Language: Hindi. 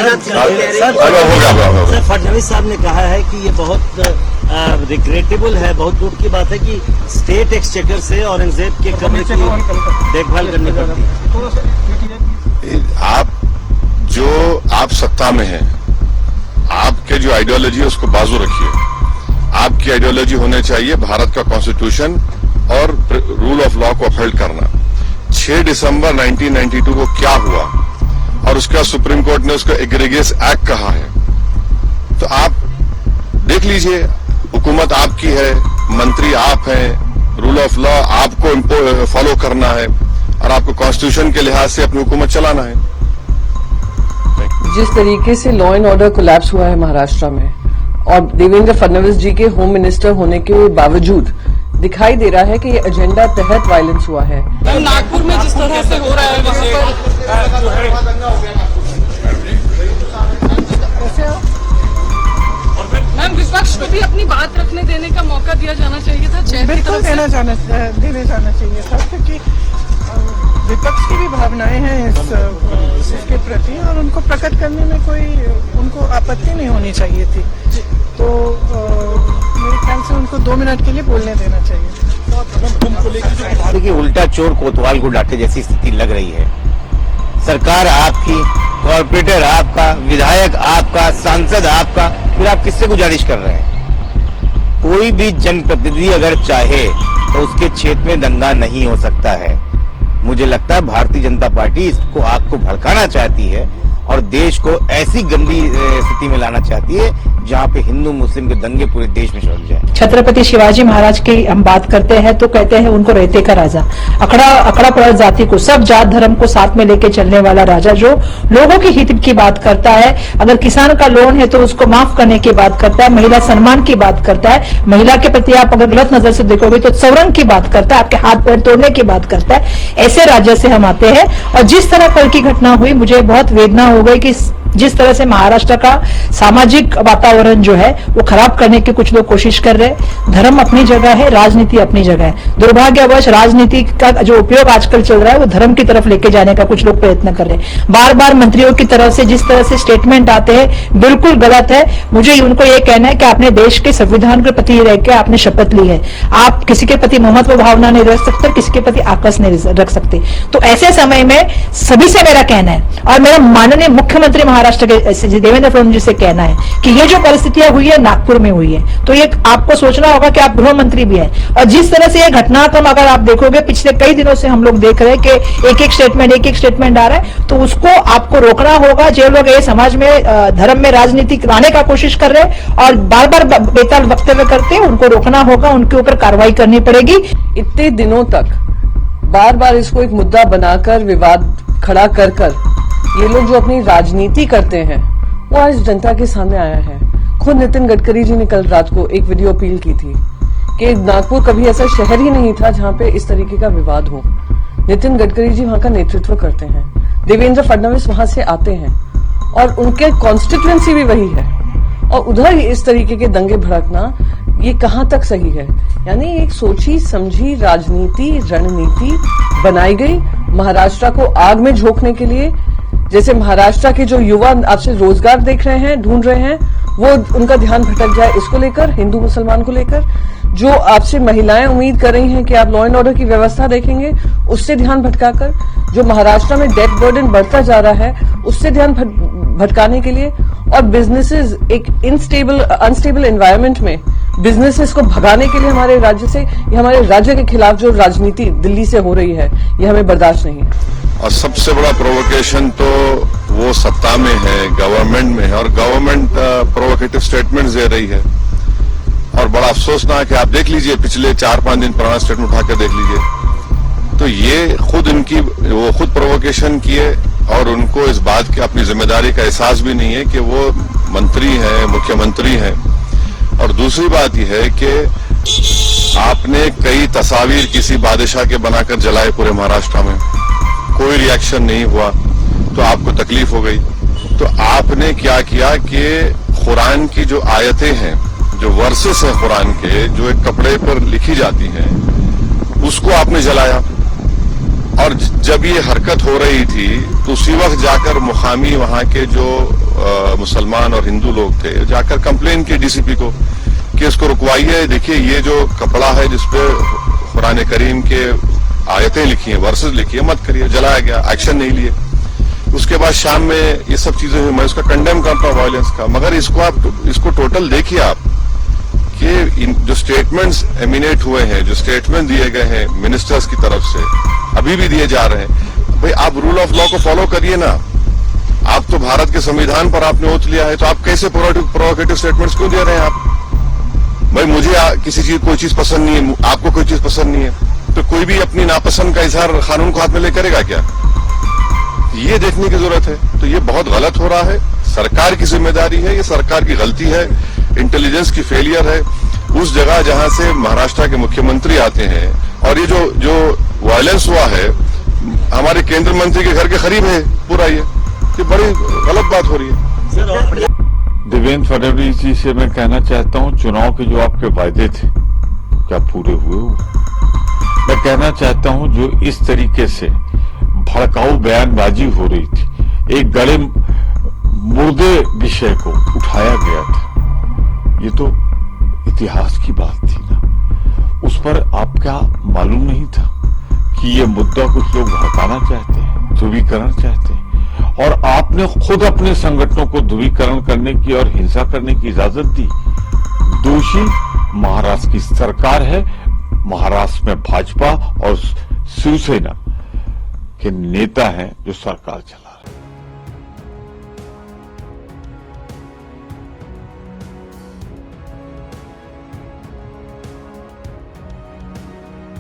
सर फडणवीस साहब ने कहा है कि ये बहुत रिग्रेटेबल है, बहुत दुख की बात है कि स्टेट एक्सचेकर से औरंगजेब के कब्र की देखभाल करनी पड़ती है। आप सत्ता में हैं, आपके जो आइडियोलॉजी है उसको बाजू रखिए। आपकी आइडियोलॉजी होने चाहिए भारत का कॉन्स्टिट्यूशन और रूल ऑफ लॉ को अपहोल्ड करना। 6 दिसंबर 1992 को क्या हुआ और उसके बाद सुप्रीम कोर्ट ने उसको एग्रीगेस एक्ट कहा है, तो आप देख लीजिए। हुकूमत आपकी है, मंत्री आप हैं, रूल ऑफ लॉ आपको फॉलो करना है और आपको कॉन्स्टिट्यूशन के लिहाज से अपनी हुकूमत चलाना है। जिस तरीके से लॉ एंड ऑर्डर कोलैप्स हुआ है महाराष्ट्र में और देवेंद्र फडणवीस जी के होम मिनिस्टर होने के बावजूद दिखाई दे रहा है कि ये एजेंडा तहत वायलेंस हुआ है। नागपुर में जिस तरह से हो रहा है मैम, विपक्ष को भी अपनी बात रखने देने का मौका दिया जाना चाहिए था। बिल्कुल देने जाना चाहिए था, क्योंकि विपक्ष की भी भावनाएं हैं इसके प्रति और उनको प्रकट करने में कोई उनको आपत्ति नहीं होनी चाहिए थी। तो मेरे ख्याल से उनको 2 मिनट के लिए बोलने देना चाहिए। देखिए, उल्टा चोर कोतवाल को डांटे जैसी स्थिति लग रही है। सरकार आपकी, कॉर्पोरेटर आपका, विधायक आपका, सांसद आपका, फिर आप किससे गुजारिश कर रहे हैं? कोई भी जनप्रतिनिधि अगर चाहे तो उसके क्षेत्र में दंगा नहीं हो सकता है। मुझे लगता है भारतीय जनता पार्टी इसको आग को भड़काना चाहती है और देश को ऐसी गंदी स्थिति में लाना चाहती है जहाँ पे हिंदू मुस्लिम के दंगे पूरे देश में चल जाए। छत्रपति शिवाजी महाराज की हम बात करते हैं तो कहते हैं उनको रहते का राजा, अकड़ा पड़ा जाति को, सब जात धर्म को साथ में लेके चलने वाला राजा, जो लोगों की हित की बात करता है। अगर किसान का लोन है तो उसको माफ करने की बात करता है, महिला सम्मान की बात करता है, महिला के प्रति आप अगर गलत नजर से देखोगे तो सवर्ण की बात करता है, आपके हाथ पैर तोड़ने की बात करता है। ऐसे राज्य से हम आते हैं और जिस तरह कल की घटना हुई, मुझे बहुत वेदना हो गई कि जिस तरह से महाराष्ट्र का सामाजिक वातावरण जो है वो खराब करने की कुछ लोग कोशिश कर रहे हैं। धर्म अपनी जगह है, राजनीति अपनी जगह है। दुर्भाग्यवश राजनीति का जो उपयोग आजकल चल रहा है वो धर्म की तरफ लेके जाने का कुछ लोग प्रयत्न कर रहे हैं। बार बार मंत्रियों की तरफ से जिस तरह से स्टेटमेंट आते हैं बिल्कुल गलत है। मुझे उनको ये कहना है कि आपने देश के संविधान के प्रति रह के आपने शपथ ली है, आप किसी के प्रति महत्व भावना नहीं रख सकते, किसी के प्रति आकर्ष नहीं रख सकते। तो ऐसे समय में सभी से मेरा कहना है और मेरा माननीय मुख्यमंत्री महाराष्ट्र के देवेंद्र फडणवीस जी से कहना है कि ये जो परिस्थितियां हुई है नागपुर में हुई है, तो ये आपको सोचना होगा कि आप गृह मंत्री भी हैं और जिस तरह से ये घटनाक्रम अगर आप देखोगे पिछले कई दिनों से हम लोग देख रहे हैं कि एक एक स्टेटमेंट आ रहा है, तो उसको आपको रोकना होगा। जो लोग ये समाज में धर्म में राजनीति लाने का कोशिश कर रहे हैं और बार बार बेताल वक्तव्य करते हैं, उनको रोकना होगा, उनके ऊपर कार्रवाई करनी पड़ेगी। इतने दिनों तक बार बार इसको एक मुद्दा बनाकर विवाद खड़ा कर ये लोग जो अपनी राजनीति करते हैं वो आज जनता के सामने आया है। खुद नितिन गडकरी जी ने कल रात को एक वीडियो अपील की थी कि नागपुर कभी ऐसा शहर ही नहीं था जहां पे इस तरीके का विवाद हो। नितिन गडकरी जी वहां का नेतृत्व करते हैं, देवेंद्र फडणवीस वहां से आते हैं और उनके कॉन्स्टिट्यूएंसी भी वही है और उधर इस तरीके के दंगे भड़कना ये कहां तक सही है? यानी एक सोची समझी राजनीति रणनीति बनाई गई महाराष्ट्र को आग में झोंकने के लिए। जैसे महाराष्ट्र के जो युवा आपसे रोजगार देख रहे हैं, ढूंढ रहे हैं, वो उनका ध्यान भटक जाए इसको लेकर, हिंदू मुसलमान को लेकर। जो आपसे महिलाएं उम्मीद कर रही हैं कि आप लॉ एंड ऑर्डर की व्यवस्था देखेंगे, उससे ध्यान भटकाकर, जो महाराष्ट्र में डेथ बर्डन बढ़ता जा रहा है उससे ध्यान भटकाने के लिए, और बिजनेसेस एक अनस्टेबल एनवायरनमेंट में बिजनेसेस को भगाने के लिए हमारे राज्य से, हमारे राज्य के खिलाफ जो राजनीति दिल्ली से हो रही है, ये हमें बर्दाश्त नहीं है। और सबसे बड़ा प्रोवोकेशन तो वो सत्ता में है, गवर्नमेंट में है और गवर्नमेंट प्रोवोकेटिव स्टेटमेंट्स दे रही है। और बड़ा अफसोसनाक है, आप देख लीजिए पिछले 4-5 दिन पुराना स्टेटमेंट उठाकर देख लीजिए, तो ये खुद प्रोवोकेशन किए और उनको इस बात की अपनी जिम्मेदारी का एहसास भी नहीं है कि वो मंत्री हैं, मुख्यमंत्री हैं। और दूसरी बात यह है कि आपने कई तस्वीर किसी बादशाह के बनाकर जलाए पूरे महाराष्ट्र में, कोई रिएक्शन नहीं हुआ, तो आपको तकलीफ हो गई। तो आपने क्या किया कि कुरान की जो आयतें हैं, जो वर्सेस हैं कुरान के, जो एक कपड़े पर लिखी जाती हैं, उसको आपने जलाया। और जब ये हरकत हो रही थी तो उसी वक्त जाकर मुकामी वहां के जो मुसलमान और हिंदू लोग थे, जाकर कंप्लेन की डीसीपी को कि इसको रुकवाइए, देखिए ये जो कपड़ा है जिसपे कुरान करीम के आयतें लिखी हैं, वर्सेस लिखी है, मत करिए। जलाया गया, एक्शन नहीं लिए। उसके बाद शाम में ये सब चीजें हुई। मैं उसका कंडेम करता हूं वायलेंस का, मगर इसको टोटल देखिए आप कि जो स्टेटमेंट्स एमिनेट हुए हैं, जो स्टेटमेंट दिए गए हैं मिनिस्टर्स की तरफ से, अभी भी दिए जा रहे हैं, भाई आप रूल ऑफ लॉ को फॉलो करिए ना। आप तो भारत के संविधान पर आपने ओथ लिया है, तो आप कैसे प्रोवोकेटिव स्टेटमेंट्स क्यों दे रहे हैं आप? भाई मुझे किसी चीज कोई चीज पसंद नहीं है, आपको कोई चीज पसंद नहीं है, तो कोई भी अपनी नापसंद का इजहार कानून को हाथ में ले करेगा क्या? ये देखने की जरूरत है। तो ये बहुत गलत हो रहा है, सरकार की जिम्मेदारी है, ये सरकार की गलती है, इंटेलिजेंस की फेलियर है। उस जगह जहां से महाराष्ट्र के मुख्यमंत्री आते हैं, और ये जो वायलेंस हुआ है हमारे केंद्र मंत्री के घर के करीब है पूरा, ये बड़ी गलत बात हो रही है। देवेंद्र फडणवीस जी से मैं कहना चाहता हूं, चुनाव के जो आपके वायदे थे क्या पूरे हुए? मैं कहना चाहता हूं जो इस तरीके से भड़काऊ बयानबाजी हो रही थी, एक गले मुर्दे विषय को उठाया गया था, ये तो इतिहास की बात थी ना। उस पर आप क्या मालूम नहीं था कि ये मुद्दा कुछ लोग भड़काना चाहते हैं, ध्रुवीकरण चाहते हैं, और आपने खुद अपने संगठनों को ध्रुवीकरण करने की और हिंसा करने की इजाजत दी। दोषी महाराष्ट्र की सरकार है, महाराष्ट्र में भाजपा और शिवसेना के नेता हैं जो सरकार चला